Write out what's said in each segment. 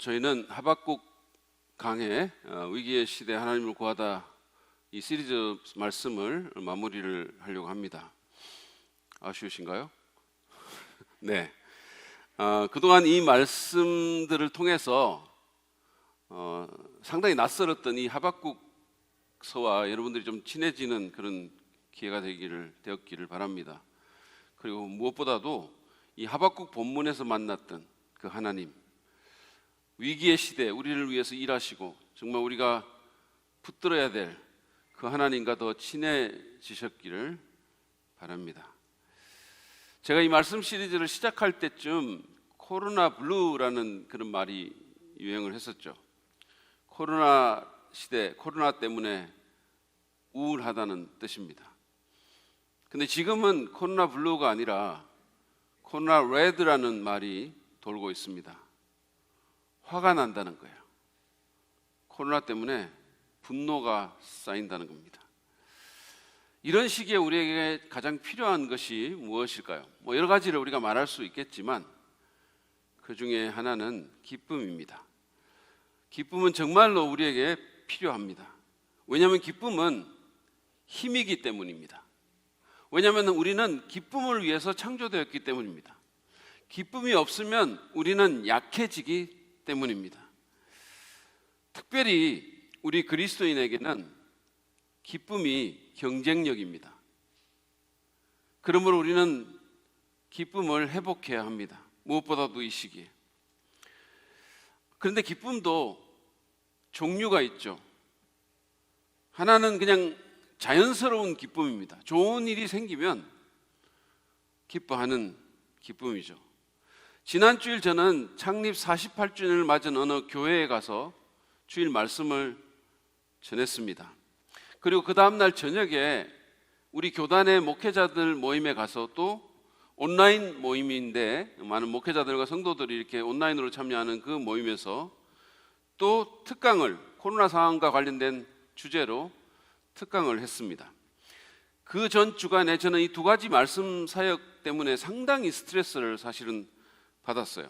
저희는 하박국 강해 위기의 시대 하나님을 구하다 이 시리즈 말씀을 마무리를 하려고 합니다. 아쉬우신가요? 네. 그동안 이 말씀들을 통해서 상당히 낯설었던 이 하박국서와 여러분들이 좀 친해지는 그런 기회가 되었기를 바랍니다. 그리고 무엇보다도 이 하박국 본문에서 만났던 그 하나님, 위기의 시대 우리를 위해서 일하시고 정말 우리가 붙들어야 될 그 하나님과 더 친해지셨기를 바랍니다. 제가 이 말씀 시리즈를 시작할 때쯤 코로나 블루라는 그런 말이 유행을 했었죠. 코로나 시대, 코로나 때문에 우울하다는 뜻입니다. 근데 지금은 코로나 블루가 아니라 코로나 레드라는 말이 돌고 있습니다. 화가 난다는 거예요. 코로나 때문에 분노가 쌓인다는 겁니다. 이런 시기에 우리에게 가장 필요한 것이 무엇일까요? 여러 가지를 우리가 말할 수 있겠지만 그 중에 하나는 기쁨입니다. 기쁨은 정말로 우리에게 필요합니다. 왜냐하면 기쁨은 힘이기 때문입니다. 왜냐하면 우리는 기쁨을 위해서 창조되었기 때문입니다. 기쁨이 없으면 우리는 약해지기 때문입니다. 특별히 우리 그리스도인에게는 기쁨이 경쟁력입니다. 그러므로 우리는 기쁨을 회복해야 합니다. 무엇보다도 이 시기에. 그런데 기쁨도 종류가 있죠. 하나는 그냥 자연스러운 기쁨입니다. 좋은 일이 생기면 기뻐하는 기쁨이죠. 지난 주일 저는 창립 48주년을 맞은 어느 교회에 가서 주일 말씀을 전했습니다. 그리고 그 다음날 저녁에 우리 교단의 목회자들 모임에 가서 또 온라인 모임인데 많은 목회자들과 성도들이 이렇게 온라인으로 참여하는 그 모임에서 또 특강을 코로나 상황과 관련된 주제로 특강을 했습니다. 그 전 주간에 저는 이 두 가지 말씀 사역 때문에 상당히 스트레스를 사실은 받았어요.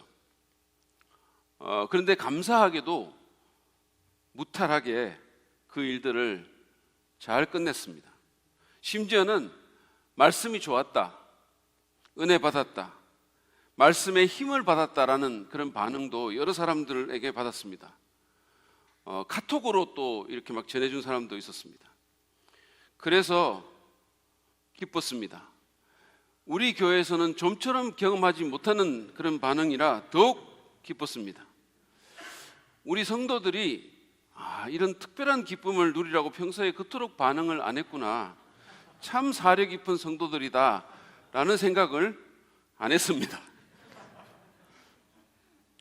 그런데 감사하게도 무탈하게 그 일들을 잘 끝냈습니다. 심지어는 말씀이 좋았다, 은혜 받았다, 말씀의 힘을 받았다라는 그런 반응도 여러 사람들에게 받았습니다. 카톡으로 또 이렇게 막 전해준 사람도 있었습니다. 그래서 기뻤습니다. 우리 교회에서는 좀처럼 경험하지 못하는 그런 반응이라 더욱 기뻤습니다. 우리 성도들이 이런 특별한 기쁨을 누리라고 평소에 그토록 반응을 안 했구나, 참 사려 깊은 성도들이다 라는 생각을 안 했습니다.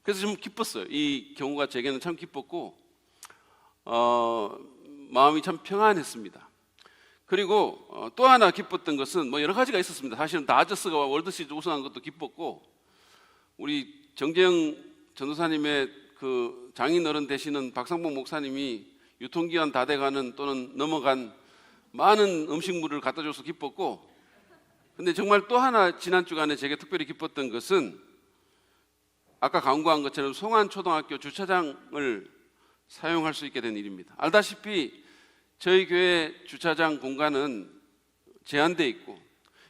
그래서 좀 기뻤어요. 이 경우가 제게는 참 기뻤고 마음이 참 평안했습니다. 그리고 또 하나 기뻤던 것은 여러 가지가 있었습니다. 사실은 다저스가 월드시리즈 우승한 것도 기뻤고, 우리 정재영 전도사님의 그 장인어른 되시는 박상복 목사님이 유통기한 다 돼가는 또는 넘어간 많은 음식물을 갖다 줘서 기뻤고, 근데 정말 또 하나 지난 주간에 제게 특별히 기뻤던 것은 아까 강구한 것처럼 송안초등학교 주차장을 사용할 수 있게 된 일입니다. 알다시피 저희 교회 주차장 공간은 제한되어 있고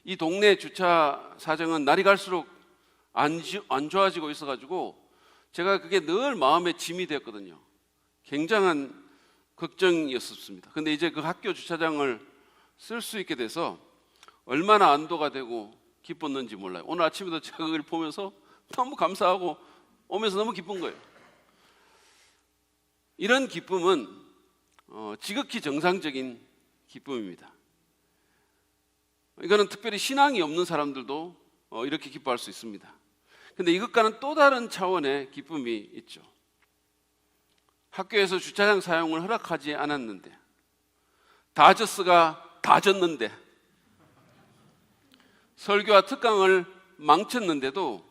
이 동네 주차 사정은 날이 갈수록 안 좋아지고 있어가지고 제가 그게 늘 마음의 짐이 되었거든요. 굉장한 걱정이었습니다. 근데 이제 그 학교 주차장을 쓸 수 있게 돼서 얼마나 안도가 되고 기뻤는지 몰라요. 오늘 아침에도 제가 그걸 보면서 너무 감사하고 오면서 너무 기쁜 거예요. 이런 기쁨은 지극히 정상적인 기쁨입니다. 이거는 특별히 신앙이 없는 사람들도 이렇게 기뻐할 수 있습니다. 근데 이것과는 또 다른 차원의 기쁨이 있죠. 학교에서 주차장 사용을 허락하지 않았는데, 다저스가 다 졌는데, 설교와 특강을 망쳤는데도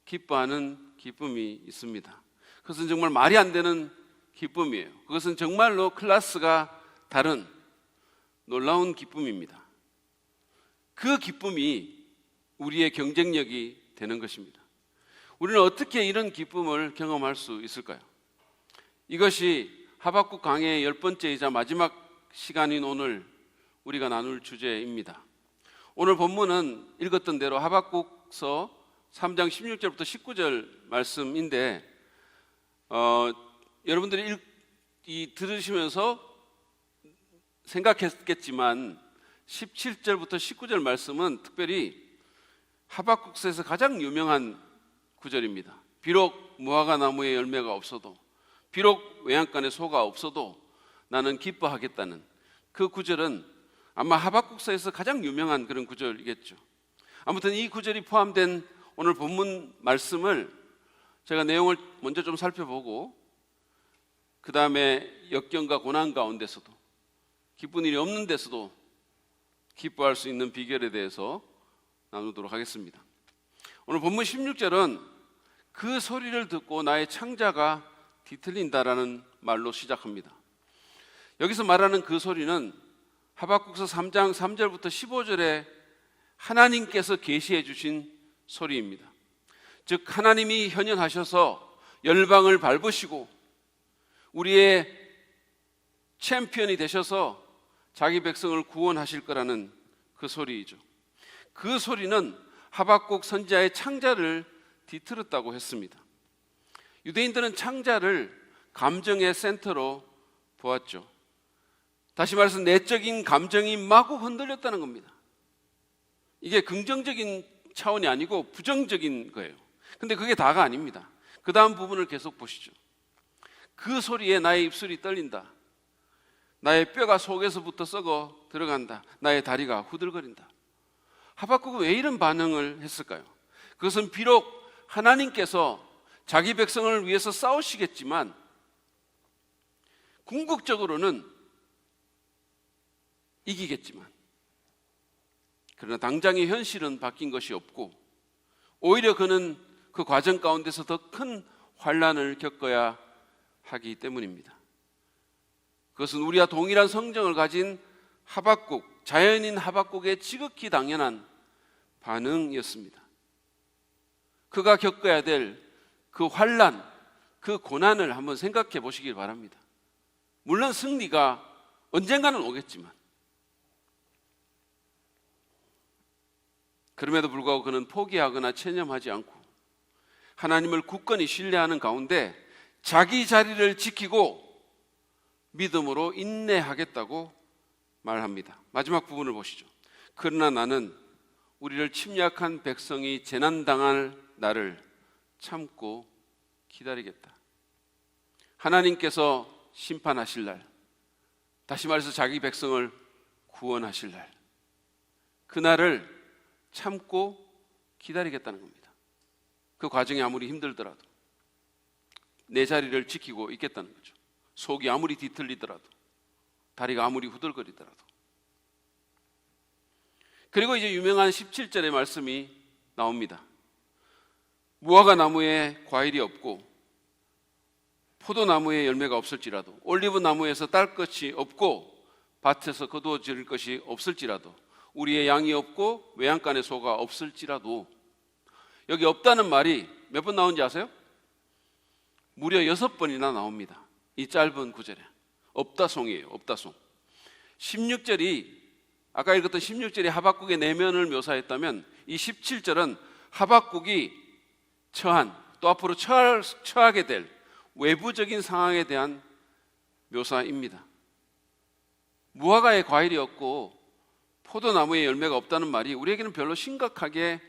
기뻐하는 기쁨이 있습니다. 그것은 정말 말이 안 되는 기쁨이에요. 그것은 정말로 클래스가 다른 놀라운 기쁨입니다. 그 기쁨이 우리의 경쟁력이 되는 것입니다. 우리는 어떻게 이런 기쁨을 경험할 수 있을까요? 이것이 하박국 강해의 10번째이자 마지막 시간인 오늘 우리가 나눌 주제입니다. 오늘 본문은 읽었던 대로 하박국서 3장 16절부터 19절 말씀인데 여러분들이 들으시면서 생각했겠지만 17절부터 19절 말씀은 특별히 하박국서에서 가장 유명한 구절입니다. 비록 무화과 나무에 열매가 없어도, 비록 외양간에 소가 없어도 나는 기뻐하겠다는 그 구절은 아마 하박국서에서 가장 유명한 그런 구절이겠죠. 아무튼 이 구절이 포함된 오늘 본문 말씀을 제가 내용을 먼저 좀 살펴보고 그 다음에 역경과 고난 가운데서도 기쁜 일이 없는 데서도 기뻐할 수 있는 비결에 대해서 나누도록 하겠습니다. 오늘 본문 16절은 그 소리를 듣고 나의 창자가 뒤틀린다라는 말로 시작합니다. 여기서 말하는 그 소리는 하박국서 3장 3절부터 15절에 하나님께서 계시해 주신 소리입니다. 즉 하나님이 현현하셔서 열방을 밟으시고 우리의 챔피언이 되셔서 자기 백성을 구원하실 거라는 그 소리이죠. 그 소리는 하박국 선지자의 창자를 뒤틀었다고 했습니다. 유대인들은 창자를 감정의 센터로 보았죠. 다시 말해서 내적인 감정이 마구 흔들렸다는 겁니다. 이게 긍정적인 차원이 아니고 부정적인 거예요. 근데 그게 다가 아닙니다. 그 다음 부분을 계속 보시죠. 그 소리에 나의 입술이 떨린다. 나의 뼈가 속에서부터 썩어 들어간다. 나의 다리가 후들거린다. 하박국은 왜 이런 반응을 했을까요? 그것은 비록 하나님께서 자기 백성을 위해서 싸우시겠지만 궁극적으로는 이기겠지만 그러나 당장의 현실은 바뀐 것이 없고 오히려 그는 그 과정 가운데서 더 큰 환난을 겪어야 하기 때문입니다. 그것은 우리와 동일한 성정을 가진 하박국, 자연인 하박국의 지극히 당연한 반응이었습니다. 그가 겪어야 될 그 환난, 그 고난을 한번 생각해 보시길 바랍니다. 물론 승리가 언젠가는 오겠지만 그럼에도 불구하고 그는 포기하거나 체념하지 않고 하나님을 굳건히 신뢰하는 가운데 자기 자리를 지키고 믿음으로 인내하겠다고 말합니다. 마지막 부분을 보시죠. 그러나 나는 우리를 침략한 백성이 재난당할 날을 참고 기다리겠다. 하나님께서 심판하실 날, 다시 말해서 자기 백성을 구원하실 날, 그날을 참고 기다리겠다는 겁니다. 그 과정이 아무리 힘들더라도 내 자리를 지키고 있겠다는 거죠. 속이 아무리 뒤틀리더라도, 다리가 아무리 후들거리더라도. 그리고 이제 유명한 17절의 말씀이 나옵니다. 무화과 나무에 과일이 없고 포도나무에 열매가 없을지라도, 올리브 나무에서 딸 것이 없고 밭에서 거두어질 것이 없을지라도, 우리의 양이 없고 외양간에 소가 없을지라도. 여기 없다는 말이 몇 번 나온지 아세요? 무려 6번이나 나옵니다. 이 짧은 구절에. 없다송이에요. 없다송. 16절이 아까 읽었던 16절이 하박국의 내면을 묘사했다면 이 17절은 하박국이 처한, 또 앞으로 처하게 될 외부적인 상황에 대한 묘사입니다. 무화과에 과일이 없고 포도나무에 열매가 없다는 말이 우리에게는 별로 심각하게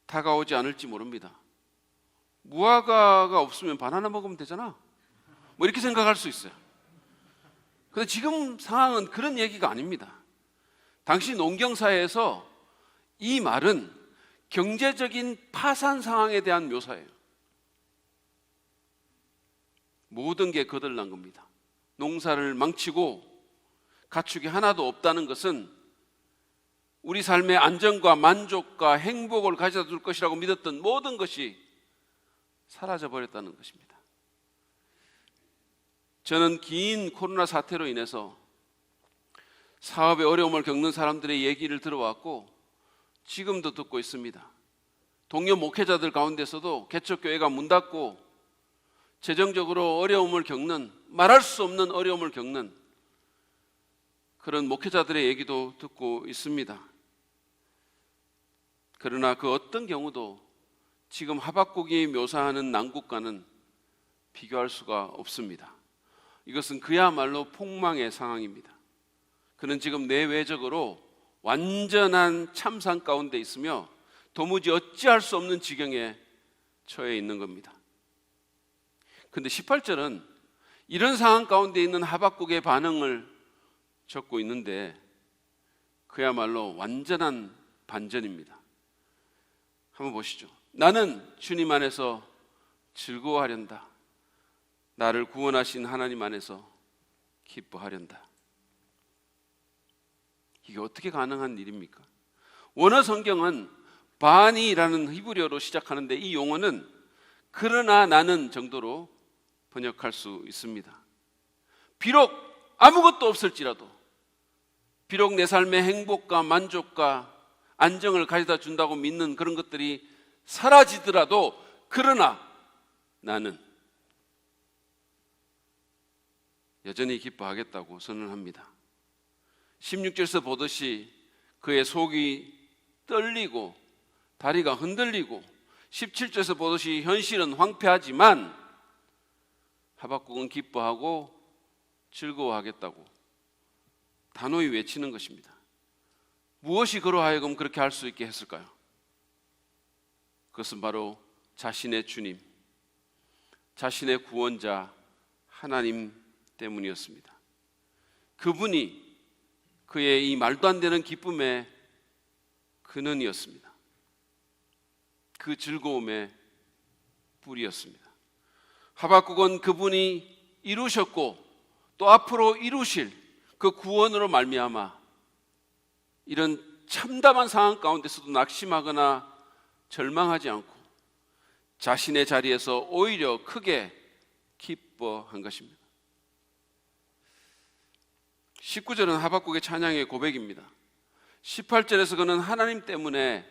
다가오지 않을지 모릅니다. 무화과가 없으면 바나나 먹으면 되잖아, 뭐 이렇게 생각할 수 있어요. 그런데 지금 상황은 그런 얘기가 아닙니다. 당시 농경사회에서 이 말은 경제적인 파산 상황에 대한 묘사예요. 모든 게 거들난 겁니다. 농사를 망치고 가축이 하나도 없다는 것은 우리 삶의 안정과 만족과 행복을 가져다 줄 것이라고 믿었던 모든 것이 사라져버렸다는 것입니다. 저는 긴 코로나 사태로 인해서 사업에 어려움을 겪는 사람들의 얘기를 들어왔고 지금도 듣고 있습니다. 동료 목회자들 가운데서도 개척교회가 문 닫고 재정적으로 어려움을 겪는, 말할 수 없는 어려움을 겪는 그런 목회자들의 얘기도 듣고 있습니다. 그러나 그 어떤 경우도 지금 하박국이 묘사하는 난국과는 비교할 수가 없습니다. 이것은 그야말로 폭망의 상황입니다. 그는 지금 내외적으로 완전한 참상 가운데 있으며 도무지 어찌할 수 없는 지경에 처해 있는 겁니다. 그런데 18절은 이런 상황 가운데 있는 하박국의 반응을 적고 있는데 그야말로 완전한 반전입니다. 한번 보시죠. 나는 주님 안에서 즐거워하련다. 나를 구원하신 하나님 안에서 기뻐하련다. 이게 어떻게 가능한 일입니까? 원어 성경은 바니라는 히브리어로 시작하는데 이 용어는 그러나 나는 정도로 번역할 수 있습니다. 비록 아무것도 없을지라도, 비록 내 삶의 행복과 만족과 안정을 가져다 준다고 믿는 그런 것들이 사라지더라도 그러나 나는 여전히 기뻐하겠다고 선언합니다. 16절에서 보듯이 그의 속이 떨리고 다리가 흔들리고 17절에서 보듯이 현실은 황폐하지만 하박국은 기뻐하고 즐거워하겠다고 단호히 외치는 것입니다. 무엇이 그로 하여금 그렇게 할 수 있게 했을까요? 그것은 바로 자신의 주님, 자신의 구원자 하나님 때문이었습니다. 그분이 그의 이 말도 안 되는 기쁨의 근원이었습니다. 그 즐거움의 뿌리였습니다. 하박국은 그분이 이루셨고 또 앞으로 이루실 그 구원으로 말미암아 이런 참담한 상황 가운데서도 낙심하거나 절망하지 않고 자신의 자리에서 오히려 크게 기뻐한 것입니다. 19절은 하박국의 찬양의 고백입니다. 18절에서 그는 하나님 때문에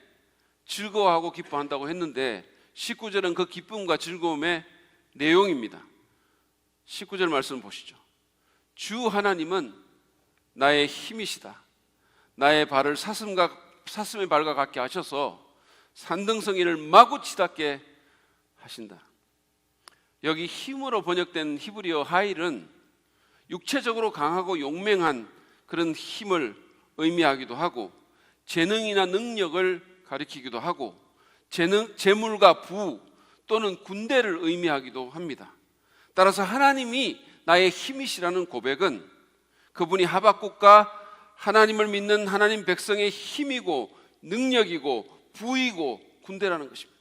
즐거워하고 기뻐한다고 했는데 19절은 그 기쁨과 즐거움의 내용입니다. 19절 말씀 보시죠. 주 하나님은 나의 힘이시다. 나의 발을 사슴의 발과 같게 하셔서 산등성이를 마구 치닫게 하신다. 여기 힘으로 번역된 히브리어 하일은 육체적으로 강하고 용맹한 그런 힘을 의미하기도 하고 재능이나 능력을 가리키기도 하고 재물과 부 또는 군대를 의미하기도 합니다. 따라서 하나님이 나의 힘이시라는 고백은 그분이 하박국과 하나님을 믿는 하나님 백성의 힘이고 능력이고 부이고 군대라는 것입니다.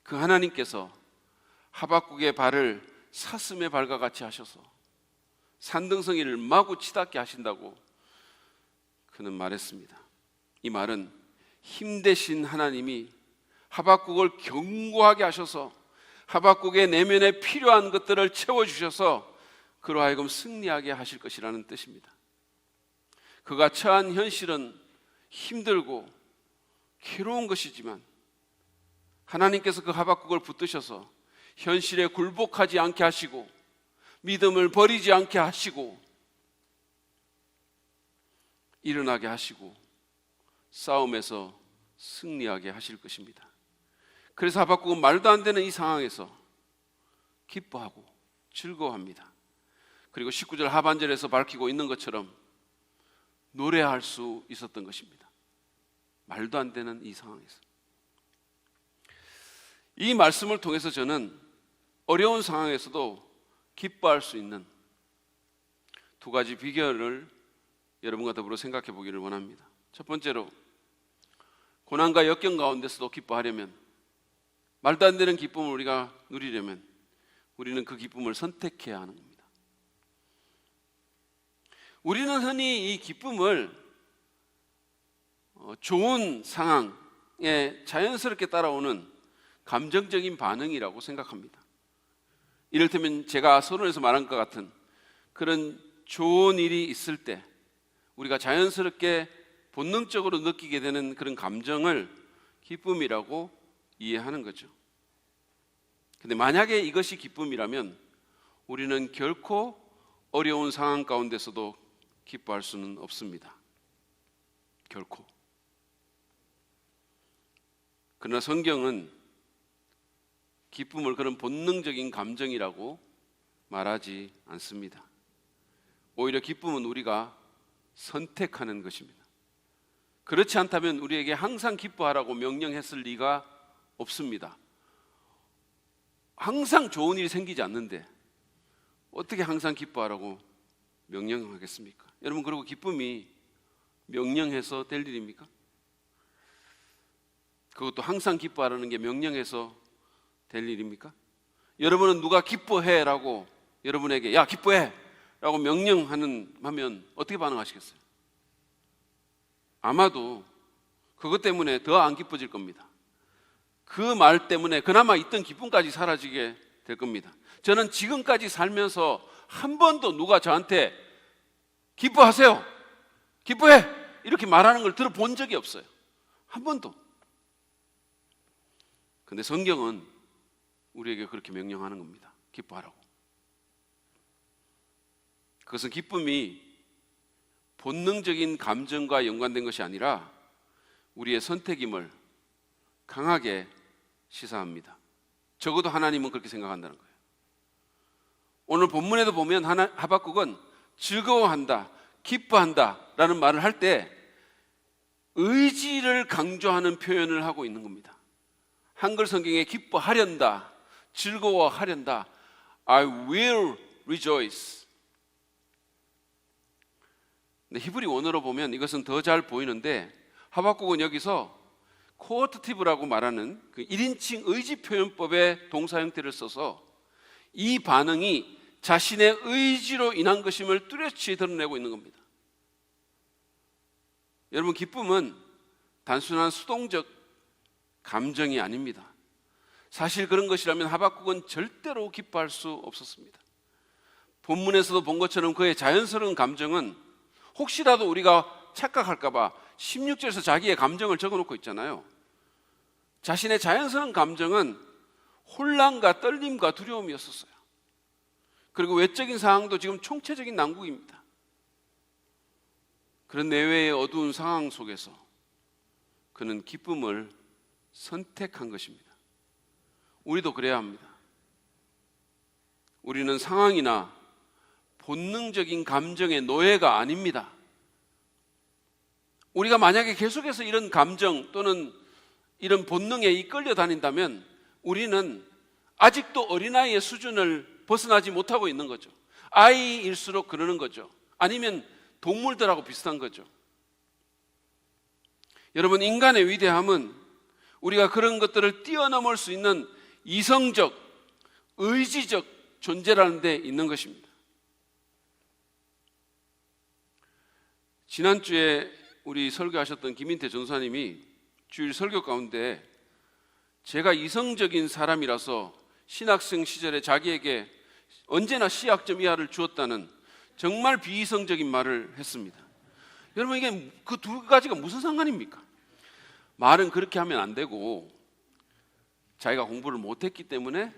그 하나님께서 하박국의 발을 사슴의 발과 같이 하셔서 산등성이를 마구 치닫게 하신다고 그는 말했습니다. 이 말은 힘 대신 하나님이 하박국을 견고하게 하셔서 하박국의 내면에 필요한 것들을 채워주셔서 그로 하여금 승리하게 하실 것이라는 뜻입니다. 그가 처한 현실은 힘들고 괴로운 것이지만 하나님께서 그 하박국을 붙드셔서 현실에 굴복하지 않게 하시고 믿음을 버리지 않게 하시고 일어나게 하시고 싸움에서 승리하게 하실 것입니다. 그래서 하박국은 말도 안 되는 이 상황에서 기뻐하고 즐거워합니다. 그리고 19절 하반절에서 밝히고 있는 것처럼 노래할 수 있었던 것입니다. 말도 안 되는 이 상황에서. 이 말씀을 통해서 저는 어려운 상황에서도 기뻐할 수 있는 두 가지 비결을 여러분과 더불어 생각해 보기를 원합니다. 첫 번째로, 고난과 역경 가운데서도 기뻐하려면, 말도 안 되는 기쁨을 우리가 누리려면 우리는 그 기쁨을 선택해야 하는 겁니다. 우리는 흔히 이 기쁨을 좋은 상황에 자연스럽게 따라오는 감정적인 반응이라고 생각합니다. 이를테면 제가 서론에서 말한 것 같은 그런 좋은 일이 있을 때 우리가 자연스럽게 본능적으로 느끼게 되는 그런 감정을 기쁨이라고 이해하는 거죠. 근데 만약에 이것이 기쁨이라면 우리는 결코 어려운 상황 가운데서도 기뻐할 수는 없습니다. 결코. 그러나 성경은 기쁨을 그런 본능적인 감정이라고 말하지 않습니다. 오히려 기쁨은 우리가 선택하는 것입니다. 그렇지 않다면 우리에게 항상 기뻐하라고 명령했을 리가 없습니다. 항상 좋은 일이 생기지 않는데 어떻게 항상 기뻐하라고 명령하겠습니까? 여러분, 그리고 기쁨이 명령해서 될 일입니까? 그것도 항상 기뻐하라는 게 명령해서 될 일입니까? 여러분은 누가 기뻐해라고 여러분에게 야 기뻐해 라고 명령하면 어떻게 반응하시겠어요? 아마도 그것 때문에 더 안 기뻐질 겁니다. 그 말 때문에 그나마 있던 기쁨까지 사라지게 될 겁니다. 저는 지금까지 살면서 한 번도 누가 저한테 기뻐하세요, 기뻐해 이렇게 말하는 걸 들어본 적이 없어요. 한 번도. 근데 성경은 우리에게 그렇게 명령하는 겁니다. 기뻐하라고. 그것은 기쁨이 본능적인 감정과 연관된 것이 아니라 우리의 선택임을 강하게 시사합니다. 적어도 하나님은 그렇게 생각한다는 거예요. 오늘 본문에도 보면 하박국은 즐거워한다, 기뻐한다 라는 말을 할 때 의지를 강조하는 표현을 하고 있는 겁니다. 한글 성경에 기뻐하련다, 즐거워하련다, I will rejoice. 근데 히브리 원어로 보면 이것은 더 잘 보이는데 하박국은 여기서 코어트티브라고 말하는 그 1인칭 의지 표현법의 동사 형태를 써서 이 반응이 자신의 의지로 인한 것임을 뚜렷이 드러내고 있는 겁니다. 여러분, 기쁨은 단순한 수동적 감정이 아닙니다. 사실 그런 것이라면 하박국은 절대로 기뻐할 수 없었습니다. 본문에서도 본 것처럼 그의 자연스러운 감정은 혹시라도 우리가 착각할까 봐 16절에서 자기의 감정을 적어놓고 있잖아요. 자신의 자연스러운 감정은 혼란과 떨림과 두려움이었었어요. 그리고 외적인 상황도 지금 총체적인 난국입니다. 그런 내외의 어두운 상황 속에서 그는 기쁨을 선택한 것입니다. 우리도 그래야 합니다. 우리는 상황이나 본능적인 감정의 노예가 아닙니다. 우리가 만약에 계속해서 이런 감정 또는 이런 본능에 이끌려 다닌다면 우리는 아직도 어린아이의 수준을 벗어나지 못하고 있는 거죠. 아이일수록 그러는 거죠. 아니면 동물들하고 비슷한 거죠. 여러분, 인간의 위대함은 우리가 그런 것들을 뛰어넘을 수 있는 이성적, 의지적 존재라는 데 있는 것입니다. 지난주에 우리 설교하셨던 김인태 전도사님이 주일 설교 가운데 제가 이성적인 사람이라서 신학생 시절에 자기에게 언제나 C학점 이하를 주었다는 정말 비이성적인 말을 했습니다. 여러분, 이게 그 두 가지가 무슨 상관입니까? 말은 그렇게 하면 안 되고 자기가 공부를 못했기 때문에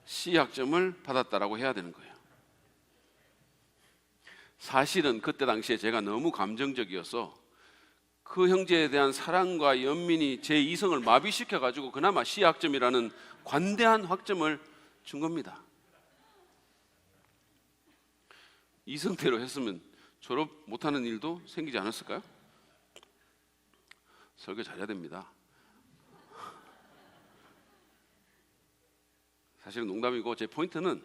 C학점을 받았다라고 해야 되는 거예요. 사실은 그때 당시에 제가 너무 감정적이어서 그 형제에 대한 사랑과 연민이 제 이성을 마비시켜가지고 그나마 C학점이라는 관대한 학점을 준 겁니다. 이성대로 했으면 졸업 못하는 일도 생기지 않았을까요? 설교 잘해야 됩니다. 사실은 농담이고 제 포인트는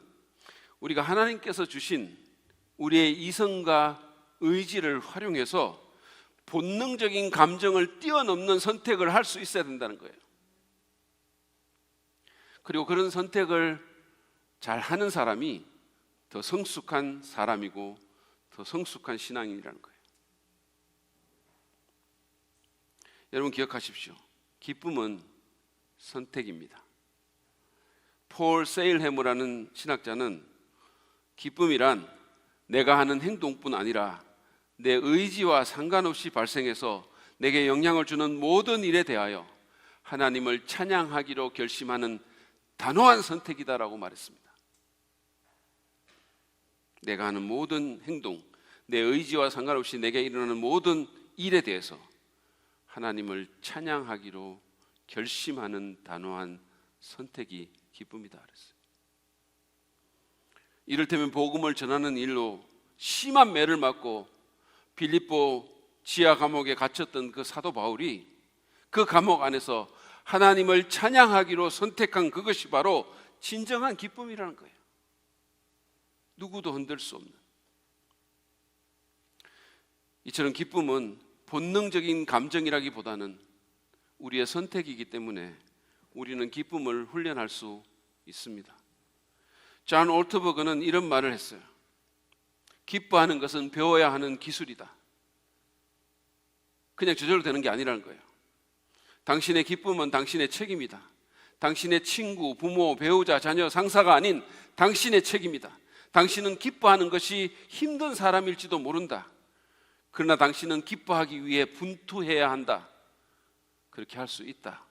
우리가 하나님께서 주신 우리의 이성과 의지를 활용해서 본능적인 감정을 뛰어넘는 선택을 할 수 있어야 된다는 거예요. 그리고 그런 선택을 잘 하는 사람이 더 성숙한 사람이고 더 성숙한 신앙인이라는 거예요. 여러분, 기억하십시오. 기쁨은 선택입니다. 폴 세일해머라는 신학자는 기쁨이란 내가 하는 행동뿐 아니라 내 의지와 상관없이 발생해서 내게 영향을 주는 모든 일에 대하여 하나님을 찬양하기로 결심하는 단호한 선택이다라고 말했습니다. 내가 하는 모든 행동, 내 의지와 상관없이 내게 일어나는 모든 일에 대해서 하나님을 찬양하기로 결심하는 단호한 선택이 기쁨이다 그랬어요. 이를테면 복음을 전하는 일로 심한 매를 맞고 빌립보 지하 감옥에 갇혔던 그 사도 바울이 그 감옥 안에서 하나님을 찬양하기로 선택한 그것이 바로 진정한 기쁨이라는 거예요. 누구도 흔들 수 없는. 이처럼 기쁨은 본능적인 감정이라기보다는 우리의 선택이기 때문에 우리는 기쁨을 훈련할 수 있습니다. 존 올트버그는 이런 말을 했어요. 기뻐하는 것은 배워야 하는 기술이다. 그냥 저절로 되는 게 아니라는 거예요. 당신의 기쁨은 당신의 책임이다. 당신의 친구, 부모, 배우자, 자녀, 상사가 아닌 당신의 책임이다. 당신은 기뻐하는 것이 힘든 사람일지도 모른다. 그러나 당신은 기뻐하기 위해 분투해야 한다. 그렇게 할 수 있다.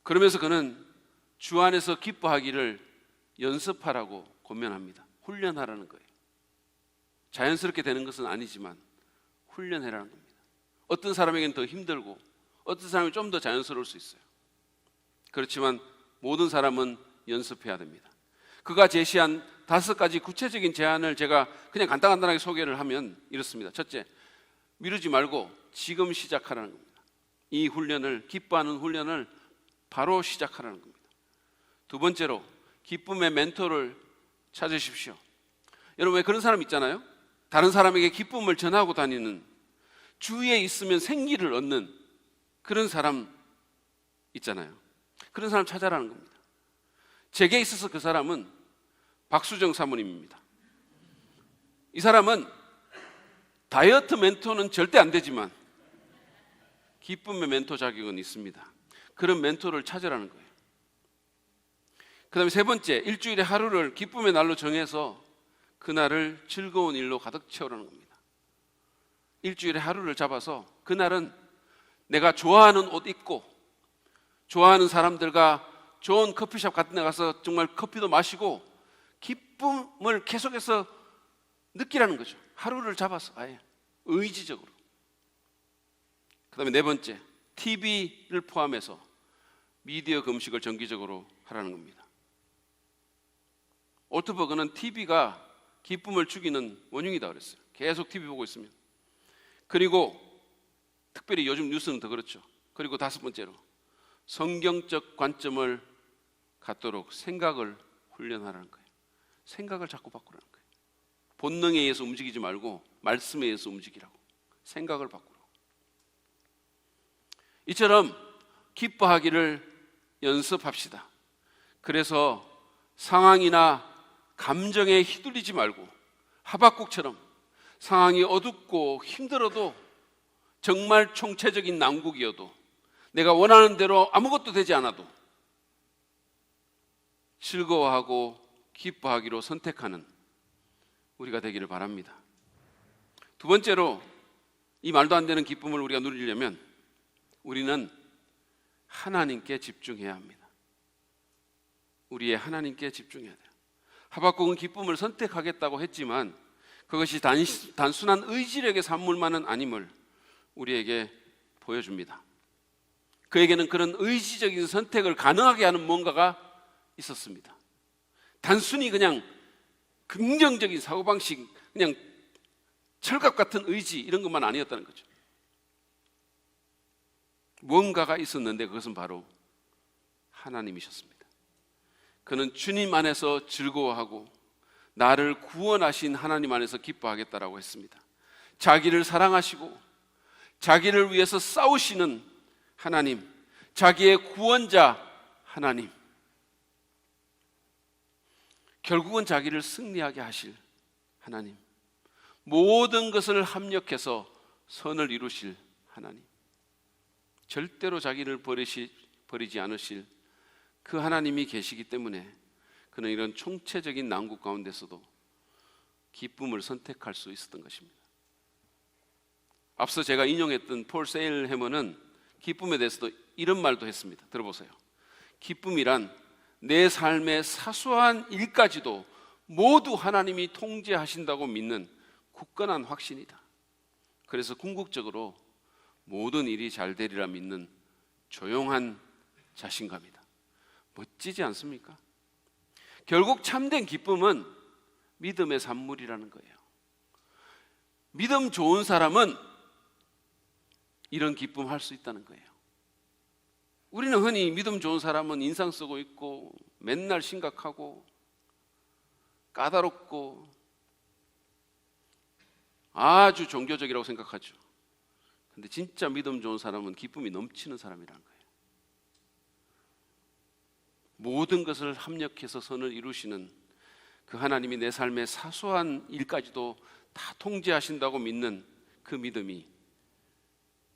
그러면서 그는 주 안에서 기뻐하기를 연습하라고 권면합니다. 훈련하라는 거예요. 자연스럽게 되는 것은 아니지만 훈련해라는 겁니다. 어떤 사람에게는 더 힘들고 어떤 사람이 좀 더 자연스러울 수 있어요. 그렇지만 모든 사람은 연습해야 됩니다. 그가 제시한 5가지 구체적인 제안을 제가 그냥 간단하게 소개를 하면 이렇습니다. 첫째, 미루지 말고 지금 시작하라는 겁니다. 이 훈련을, 기뻐하는 훈련을 바로 시작하라는 겁니다. 두 번째로, 기쁨의 멘토를 찾으십시오. 여러분, 왜 그런 사람 있잖아요. 다른 사람에게 기쁨을 전하고 다니는, 주위에 있으면 생기를 얻는 그런 사람 있잖아요. 그런 사람 찾아라는 겁니다. 제게 있어서 그 사람은 박수정 사모님입니다. 이 사람은 다이어트 멘토는 절대 안 되지만 기쁨의 멘토 자격은 있습니다. 그런 멘토를 찾으라는 거예요. 그 다음에 세 번째, 일주일에 하루를 기쁨의 날로 정해서 그날을 즐거운 일로 가득 채우라는 겁니다. 일주일에 하루를 잡아서 그날은 내가 좋아하는 옷 입고 좋아하는 사람들과 좋은 커피숍 같은 데 가서 정말 커피도 마시고 기쁨을 계속해서 느끼라는 거죠. 하루를 잡아서 아예 의지적으로. 그 다음에 네 번째, TV를 포함해서 미디어 금식을 정기적으로 하라는 겁니다. 올트버그는 TV가 기쁨을 죽이는 원흉이다 그랬어요. 계속 TV 보고 있으면. 그리고 특별히 요즘 뉴스는 더 그렇죠. 그리고 5번째로, 성경적 관점을 갖도록 생각을 훈련하라는 거예요. 생각을 자꾸 바꾸라는 거예요. 본능에 의해서 움직이지 말고 말씀에 의해서 움직이라고. 생각을 바꾸라고. 이처럼 기뻐하기를 연습합시다. 그래서 상황이나 감정에 휘둘리지 말고 하박국처럼 상황이 어둡고 힘들어도, 정말 총체적인 난국이어도, 내가 원하는 대로 아무것도 되지 않아도 즐거워하고 기뻐하기로 선택하는 우리가 되기를 바랍니다. 두 번째로, 이 말도 안 되는 기쁨을 우리가 누리려면 우리는 하나님께 집중해야 합니다. 우리의 하나님께 집중해야 돼요. 하박국은 기쁨을 선택하겠다고 했지만 그것이 단순한 의지력의 산물만은 아님을 우리에게 보여줍니다. 그에게는 그런 의지적인 선택을 가능하게 하는 뭔가가 있었습니다. 단순히 그냥 긍정적인 사고방식, 그냥 철갑 같은 의지, 이런 것만 아니었다는 거죠. 뭔가가 있었는데 그것은 바로 하나님이셨습니다. 그는 주님 안에서 즐거워하고 나를 구원하신 하나님 안에서 기뻐하겠다라고 했습니다. 자기를 사랑하시고 자기를 위해서 싸우시는 하나님, 자기의 구원자 하나님, 결국은 자기를 승리하게 하실 하나님, 모든 것을 합력해서 선을 이루실 하나님, 절대로 자기를 버리지 않으실 그 하나님이 계시기 때문에 그는 이런 총체적인 난국 가운데서도 기쁨을 선택할 수 있었던 것입니다. 앞서 제가 인용했던 폴 세일해머는 기쁨에 대해서도 이런 말도 했습니다. 들어보세요. 기쁨이란 내 삶의 사소한 일까지도 모두 하나님이 통제하신다고 믿는 굳건한 확신이다. 그래서 궁극적으로 모든 일이 잘 되리라 믿는 조용한 자신감이다. 멋지지 않습니까? 결국 참된 기쁨은 믿음의 산물이라는 거예요. 믿음 좋은 사람은 이런 기쁨 할 수 있다는 거예요. 우리는 흔히 믿음 좋은 사람은 인상 쓰고 있고 맨날 심각하고 까다롭고 아주 종교적이라고 생각하죠. 근데 진짜 믿음 좋은 사람은 기쁨이 넘치는 사람이라는 거예요. 모든 것을 합력해서 선을 이루시는 그 하나님이 내 삶의 사소한 일까지도 다 통제하신다고 믿는 그 믿음이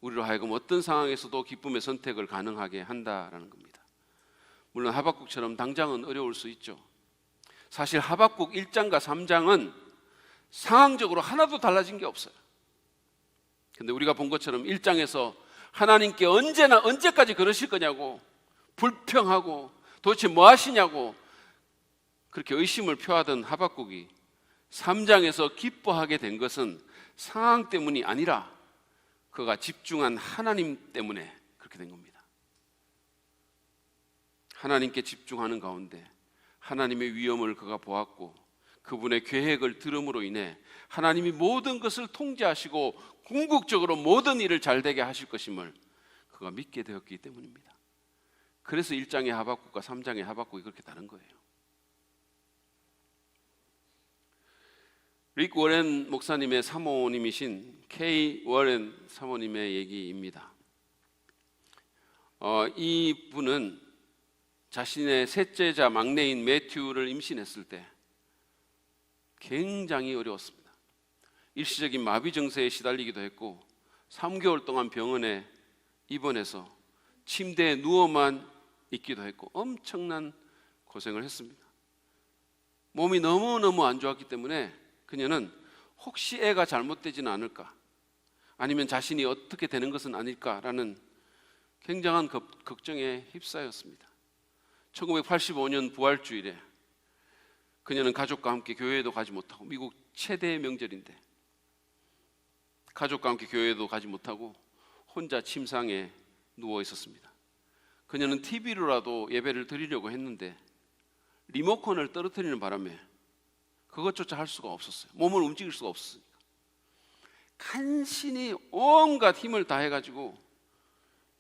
우리로 하여금 어떤 상황에서도 기쁨의 선택을 가능하게 한다라는 겁니다. 물론 하박국처럼 당장은 어려울 수 있죠. 사실 하박국 1장과 3장은 상황적으로 하나도 달라진 게 없어요. 근데 우리가 본 것처럼 1장에서 하나님께 언제까지 그러실 거냐고 불평하고 도대체 뭐 하시냐고 그렇게 의심을 표하던 하박국이 3장에서 기뻐하게 된 것은 상황 때문이 아니라 그가 집중한 하나님 때문에 그렇게 된 겁니다. 하나님께 집중하는 가운데 하나님의 위엄을 그가 보았고 그분의 계획을 들음으로 인해 하나님이 모든 것을 통제하시고 궁극적으로 모든 일을 잘되게 하실 것임을 그가 믿게 되었기 때문입니다. 그래서 1장의 하박국과 3장의 하박국이 그렇게 다른 거예요. 릭 워렌 목사님의 사모님이신 K 워렌 사모님의 얘기입니다. 이 분은 자신의 셋째자 막내인 매튜를 임신했을 때 굉장히 어려웠습니다. 일시적인 마비 증세에 시달리기도 했고 3개월 동안 병원에 입원해서 침대에 누워만 있기도 했고 엄청난 고생을 했습니다. 몸이 너무너무 안 좋았기 때문에 그녀는 혹시 애가 잘못되지는 않을까, 아니면 자신이 어떻게 되는 것은 아닐까라는 굉장한 걱정에 휩싸였습니다. 1985년 부활주일에 그녀는 가족과 함께 교회에도 가지 못하고, 미국 최대의 명절인데 가족과 함께 교회에도 가지 못하고 혼자 침상에 누워 있었습니다. 그녀는 TV로라도 예배를 드리려고 했는데 리모컨을 떨어뜨리는 바람에 그것조차 할 수가 없었어요. 몸을 움직일 수가 없으니까 간신히 온갖 힘을 다해가지고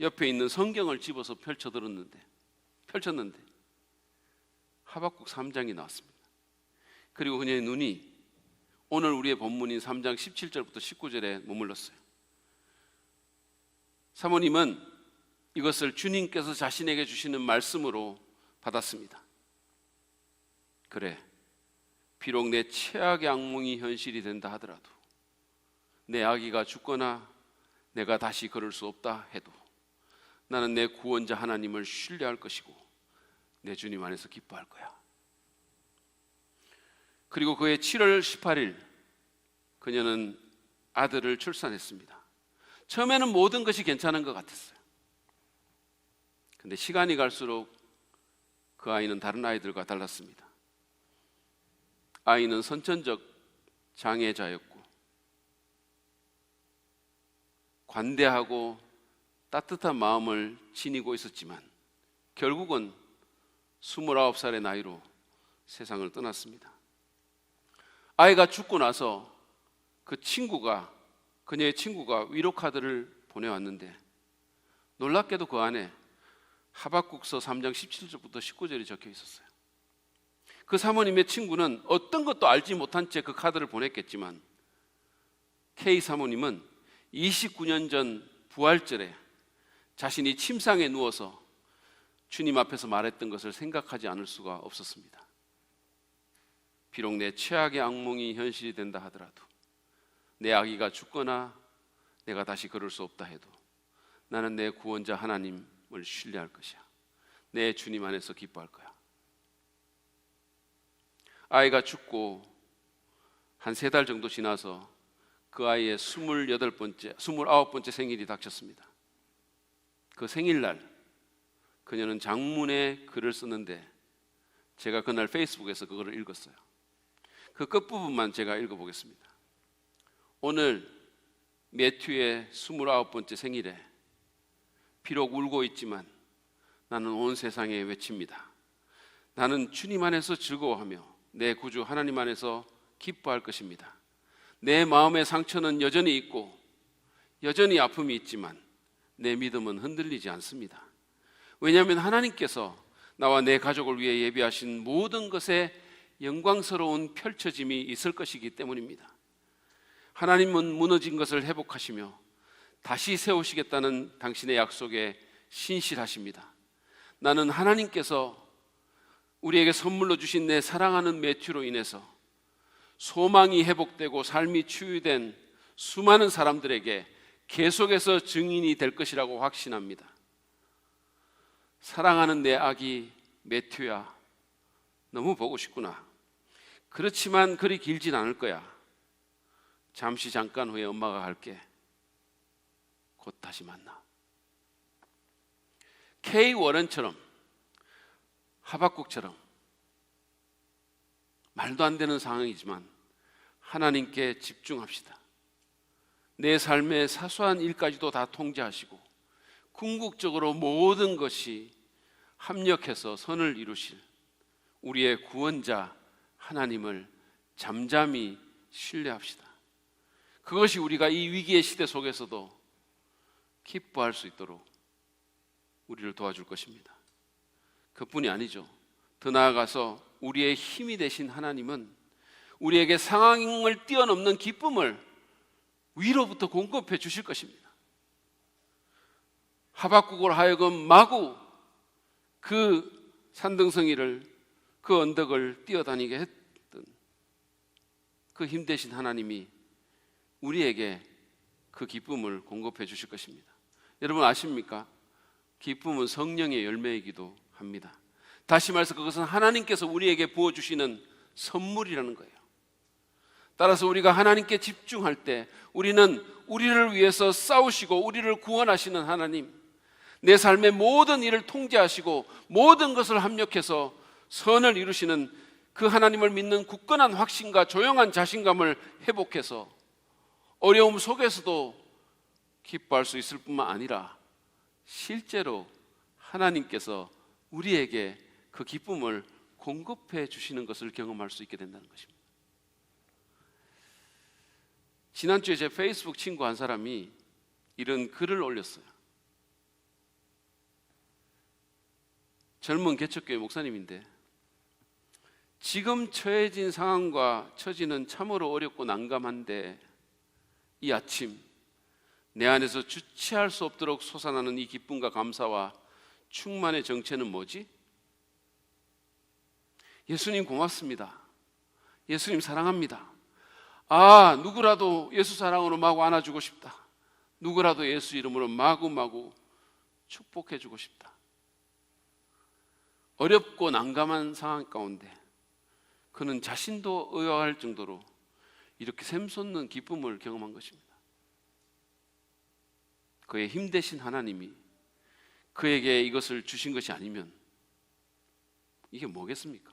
옆에 있는 성경을 집어서 펼쳤는데 하박국 3장이 나왔습니다. 그리고 그녀의 눈이 오늘 우리의 본문인 3장 17절부터 19절에 머물렀어요. 사모님은 이것을 주님께서 자신에게 주시는 말씀으로 받았습니다. 그래, 비록 내 최악의 악몽이 현실이 된다 하더라도, 내 아기가 죽거나 내가 다시 걸을 수 없다 해도 나는 내 구원자 하나님을 신뢰할 것이고 내 주님 안에서 기뻐할 거야. 그리고 그해 7월 18일 그녀는 아들을 출산했습니다. 처음에는 모든 것이 괜찮은 것 같았어요. 근데 시간이 갈수록 그 아이는 다른 아이들과 달랐습니다. 아이는 선천적 장애자였고 관대하고 따뜻한 마음을 지니고 있었지만 결국은 29살의 나이로 세상을 떠났습니다. 아이가 죽고 나서 그녀의 친구가 위로카드를 보내왔는데 놀랍게도 그 안에 하박국서 3장 17절부터 19절이 적혀 있었어요. 그 사모님의 친구는 어떤 것도 알지 못한 채 그 카드를 보냈겠지만 K 사모님은 29년 전 부활절에 자신이 침상에 누워서 주님 앞에서 말했던 것을 생각하지 않을 수가 없었습니다. 비록 내 최악의 악몽이 현실이 된다 하더라도, 내 아기가 죽거나 내가 다시 걸을 수 없다 해도 나는 내 구원자 하나님을 신뢰할 것이야. 내 주님 안에서 기뻐할 거야. 아이가 죽고 한 3달 정도 지나서 그 아이의 28번째, 29번째 생일이 닥쳤습니다. 그 생일날 그녀는 장문의 글을 썼는데 제가 그날 페이스북에서 그거를 읽었어요. 그 끝부분만 제가 읽어보겠습니다. 오늘 매튜의 29번째 생일에 비록 울고 있지만 나는 온 세상에 외칩니다. 나는 주님 안에서 즐거워하며 내 구주 하나님 안에서 기뻐할 것입니다. 내 마음의 상처는 여전히 있고 여전히 아픔이 있지만 내 믿음은 흔들리지 않습니다. 왜냐하면 하나님께서 나와 내 가족을 위해 예비하신 모든 것에 영광스러운 펼쳐짐이 있을 것이기 때문입니다. 하나님은 무너진 것을 회복하시며 다시 세우시겠다는 당신의 약속에 신실하십니다. 나는 하나님께서 우리에게 선물로 주신 내 사랑하는 매튜로 인해서 소망이 회복되고 삶이 치유된 수많은 사람들에게 계속해서 증인이 될 것이라고 확신합니다. 사랑하는 내 아기 매튜야, 너무 보고 싶구나. 그렇지만 그리 길진 않을 거야. 잠깐 후에 엄마가 갈게. 곧 다시 만나. K 워런처럼, 하박국처럼 말도 안 되는 상황이지만 하나님께 집중합시다. 내 삶의 사소한 일까지도 다 통제하시고 궁극적으로 모든 것이 합력해서 선을 이루실 우리의 구원자 하나님을 잠잠히 신뢰합시다. 그것이 우리가 이 위기의 시대 속에서도 기뻐할 수 있도록 우리를 도와줄 것입니다. 그뿐이 아니죠. 더 나아가서 우리의 힘이 되신 하나님은 우리에게 상황을 뛰어넘는 기쁨을 위로부터 공급해 주실 것입니다. 하박국을 하여금 마구 그 산등성이를, 그 언덕을 뛰어다니게 했던 그 힘 되신 하나님이 우리에게 그 기쁨을 공급해 주실 것입니다. 여러분 아십니까? 기쁨은 성령의 열매이기도 합니다. 다시 말해서 그것은 하나님께서 우리에게 부어주시는 선물이라는 거예요. 따라서 우리가 하나님께 집중할 때 우리는 우리를 위해서 싸우시고 우리를 구원하시는 하나님, 내 삶의 모든 일을 통제하시고 모든 것을 합력해서 선을 이루시는 그 하나님을 믿는 굳건한 확신과 조용한 자신감을 회복해서 어려움 속에서도 기뻐할 수 있을 뿐만 아니라 실제로 하나님께서 우리에게 그 기쁨을 공급해 주시는 것을 경험할 수 있게 된다는 것입니다. 지난주에 제 페이스북 친구 한 사람이 이런 글을 올렸어요. 젊은 개척교회 목사님인데 지금 처해진 상황과 처지는 참으로 어렵고 난감한데 이 아침 내 안에서 주체할 수 없도록 솟아나는 이 기쁨과 감사와 충만의 정체는 뭐지? 예수님 고맙습니다. 예수님 사랑합니다. 아, 누구라도 예수 사랑으로 마구 안아주고 싶다. 누구라도 예수 이름으로 마구마구 축복해주고 싶다. 어렵고 난감한 상황 가운데 그는 자신도 의아할 정도로 이렇게 샘솟는 기쁨을 경험한 것입니다. 그의 힘 되신 하나님이 그에게 이것을 주신 것이 아니면 이게 뭐겠습니까?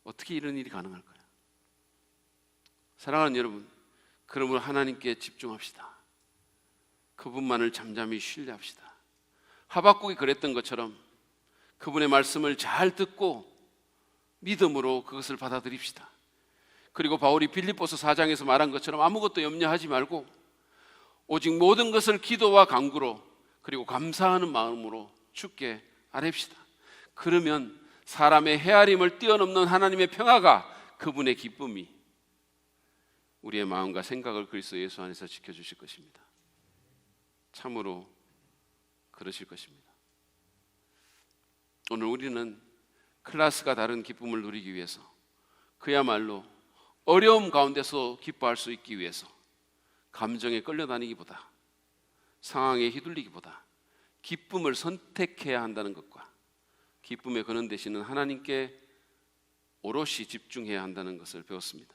어떻게 이런 일이 가능할까요? 사랑하는 여러분, 그러므로 하나님께 집중합시다. 그분만을 잠잠히 신뢰합시다. 하박국이 그랬던 것처럼 그분의 말씀을 잘 듣고 믿음으로 그것을 받아들입시다. 그리고 바울이 빌립보서 4장에서 말한 것처럼 아무것도 염려하지 말고 오직 모든 것을 기도와 간구로 그리고 감사하는 마음으로 주께 아뢰시다. 그러면 사람의 헤아림을 뛰어넘는 하나님의 평화가, 그분의 기쁨이 우리의 마음과 생각을 그리스도 예수 안에서 지켜주실 것입니다. 참으로 그러실 것입니다. 오늘 우리는 클래스가 다른 기쁨을 누리기 위해서, 그야말로 어려움 가운데서 기뻐할 수 있기 위해서 감정에 끌려다니기보다, 상황에 휘둘리기보다 기쁨을 선택해야 한다는 것과 기쁨의 근원 되시는 하나님께 오롯이 집중해야 한다는 것을 배웠습니다.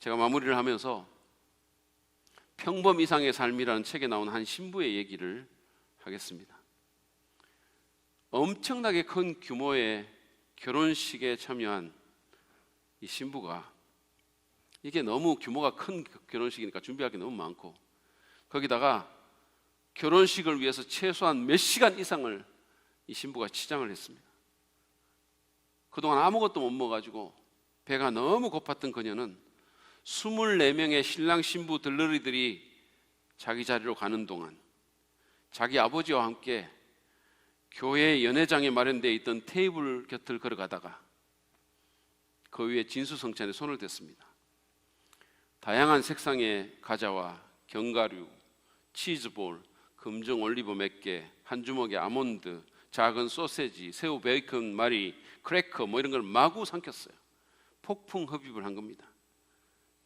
제가 마무리를 하면서 평범 이상의 삶이라는 책에 나온 한 신부의 얘기를 하겠습니다. 엄청나게 큰 규모의 결혼식에 참여한 이 신부가, 이게 너무 규모가 큰 결혼식이니까 준비할 게 너무 많고, 거기다가 결혼식을 위해서 최소한 몇 시간 이상을 이 신부가 치장을 했습니다. 그동안 아무것도 못 먹어가지고 배가 너무 고팠던 그녀는 24명의 신랑 신부 들러리들이 자기 자리로 가는 동안 자기 아버지와 함께 교회 연회장에 마련되어 있던 테이블 곁을 걸어가다가 그 위에 진수성찬에 손을 댔습니다. 다양한 색상의 과자와 견과류, 치즈볼, 금정 올리브 몇 개, 한 주먹의 아몬드, 작은 소세지, 새우, 베이컨, 마리, 크래커 이런 걸 마구 삼켰어요. 폭풍 흡입을 한 겁니다.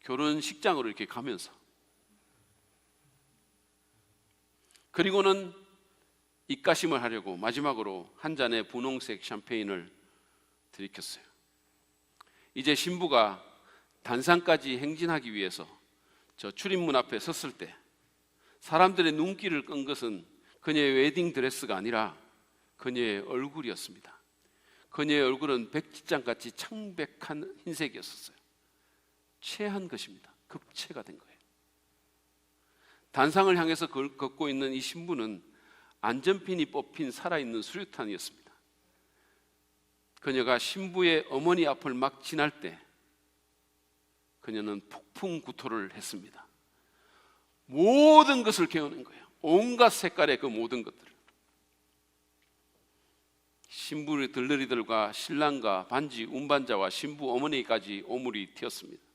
결혼식장으로 이렇게 가면서. 그리고는 입가심을 하려고 마지막으로 한 잔의 분홍색 샴페인을 들이켰어요. 이제 신부가 단상까지 행진하기 위해서 저 출입문 앞에 섰을 때 사람들의 눈길을 끈 것은 그녀의 웨딩 드레스가 아니라 그녀의 얼굴이었습니다. 그녀의 얼굴은 백지장같이 창백한 흰색이었어요. 체한 것입니다. 급체가 된 거예요. 단상을 향해서 걷고 있는 이 신부는 안전핀이 뽑힌 살아있는 수류탄이었습니다. 그녀가 신부의 어머니 앞을 막 지날 때 그녀는 폭풍 구토를 했습니다. 모든 것을 깨어낸 거예요. 온갖 색깔의 그 모든 것들을. 신부의 들러리들과 신랑과 반지 운반자와 신부 어머니까지 오물이 튀었습니다.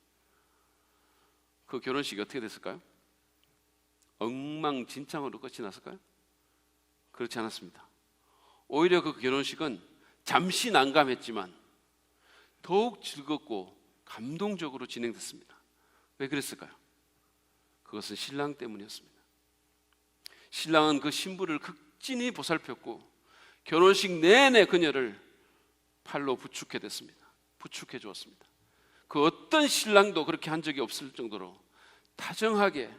그 결혼식이 어떻게 됐을까요? 엉망진창으로 끝이 났을까요? 그렇지 않았습니다. 오히려 그 결혼식은 잠시 난감했지만 더욱 즐겁고 감동적으로 진행됐습니다. 왜 그랬을까요? 그것은 신랑 때문이었습니다. 신랑은 그 신부를 극진히 보살폈고 결혼식 내내 그녀를 팔로 부축해 댔습니다. 부축해 주었습니다. 그 어떤 신랑도 그렇게 한 적이 없을 정도로 다정하게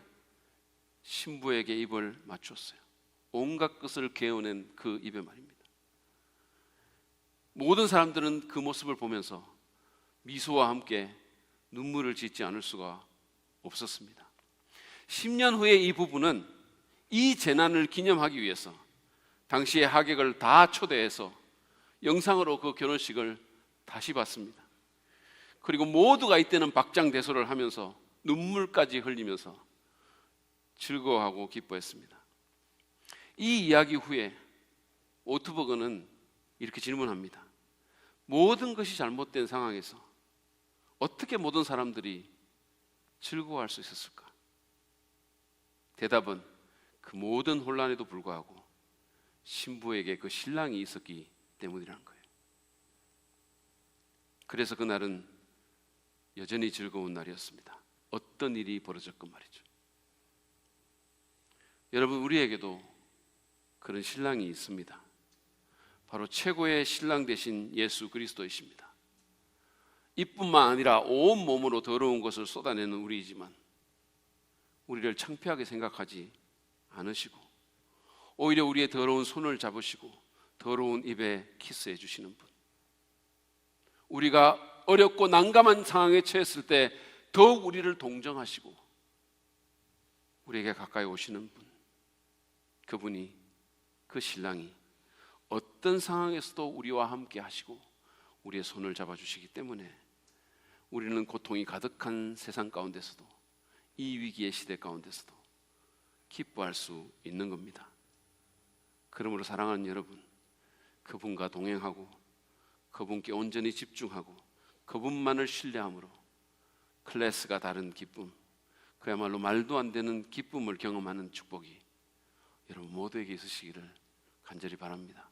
신부에게 입을 맞췄어요. 온갖 것을 개어낸 그 입에 말입니다. 모든 사람들은 그 모습을 보면서 미소와 함께 눈물을 짓지 않을 수가 없었습니다. 10년 후에 이 부부는 이 재난을 기념하기 위해서 당시의 하객을 다 초대해서 영상으로 그 결혼식을 다시 봤습니다. 그리고 모두가 이때는 박장대소를 하면서 눈물까지 흘리면서 즐거워하고 기뻐했습니다. 이 이야기 후에 오트버그는 이렇게 질문합니다. 모든 것이 잘못된 상황에서 어떻게 모든 사람들이 즐거워할 수 있었을까? 대답은 그 모든 혼란에도 불구하고 신부에게 그 신랑이 있었기 때문이라는 거예요. 그래서 그날은 여전히 즐거운 날이었습니다. 어떤 일이 벌어졌건 말이죠. 여러분, 우리에게도 그런 신랑이 있습니다. 바로 최고의 신랑 되신 예수 그리스도이십니다. 이뿐만 아니라 온 몸으로 더러운 것을 쏟아내는 우리이지만 우리를 창피하게 생각하지 않으시고 오히려 우리의 더러운 손을 잡으시고 더러운 입에 키스해 주시는 분, 우리가 어렵고 난감한 상황에 처했을 때 더욱 우리를 동정하시고 우리에게 가까이 오시는 분, 그분이, 그 신랑이 어떤 상황에서도 우리와 함께 하시고 우리의 손을 잡아주시기 때문에 우리는 고통이 가득한 세상 가운데서도, 이 위기의 시대 가운데서도 기뻐할 수 있는 겁니다. 그러므로 사랑하는 여러분, 그분과 동행하고 그분께 온전히 집중하고 그분만을 신뢰함으로 클래스가 다른 기쁨, 그야말로 말도 안 되는 기쁨을 경험하는 축복이 여러분 모두에게 있으시기를 간절히 바랍니다.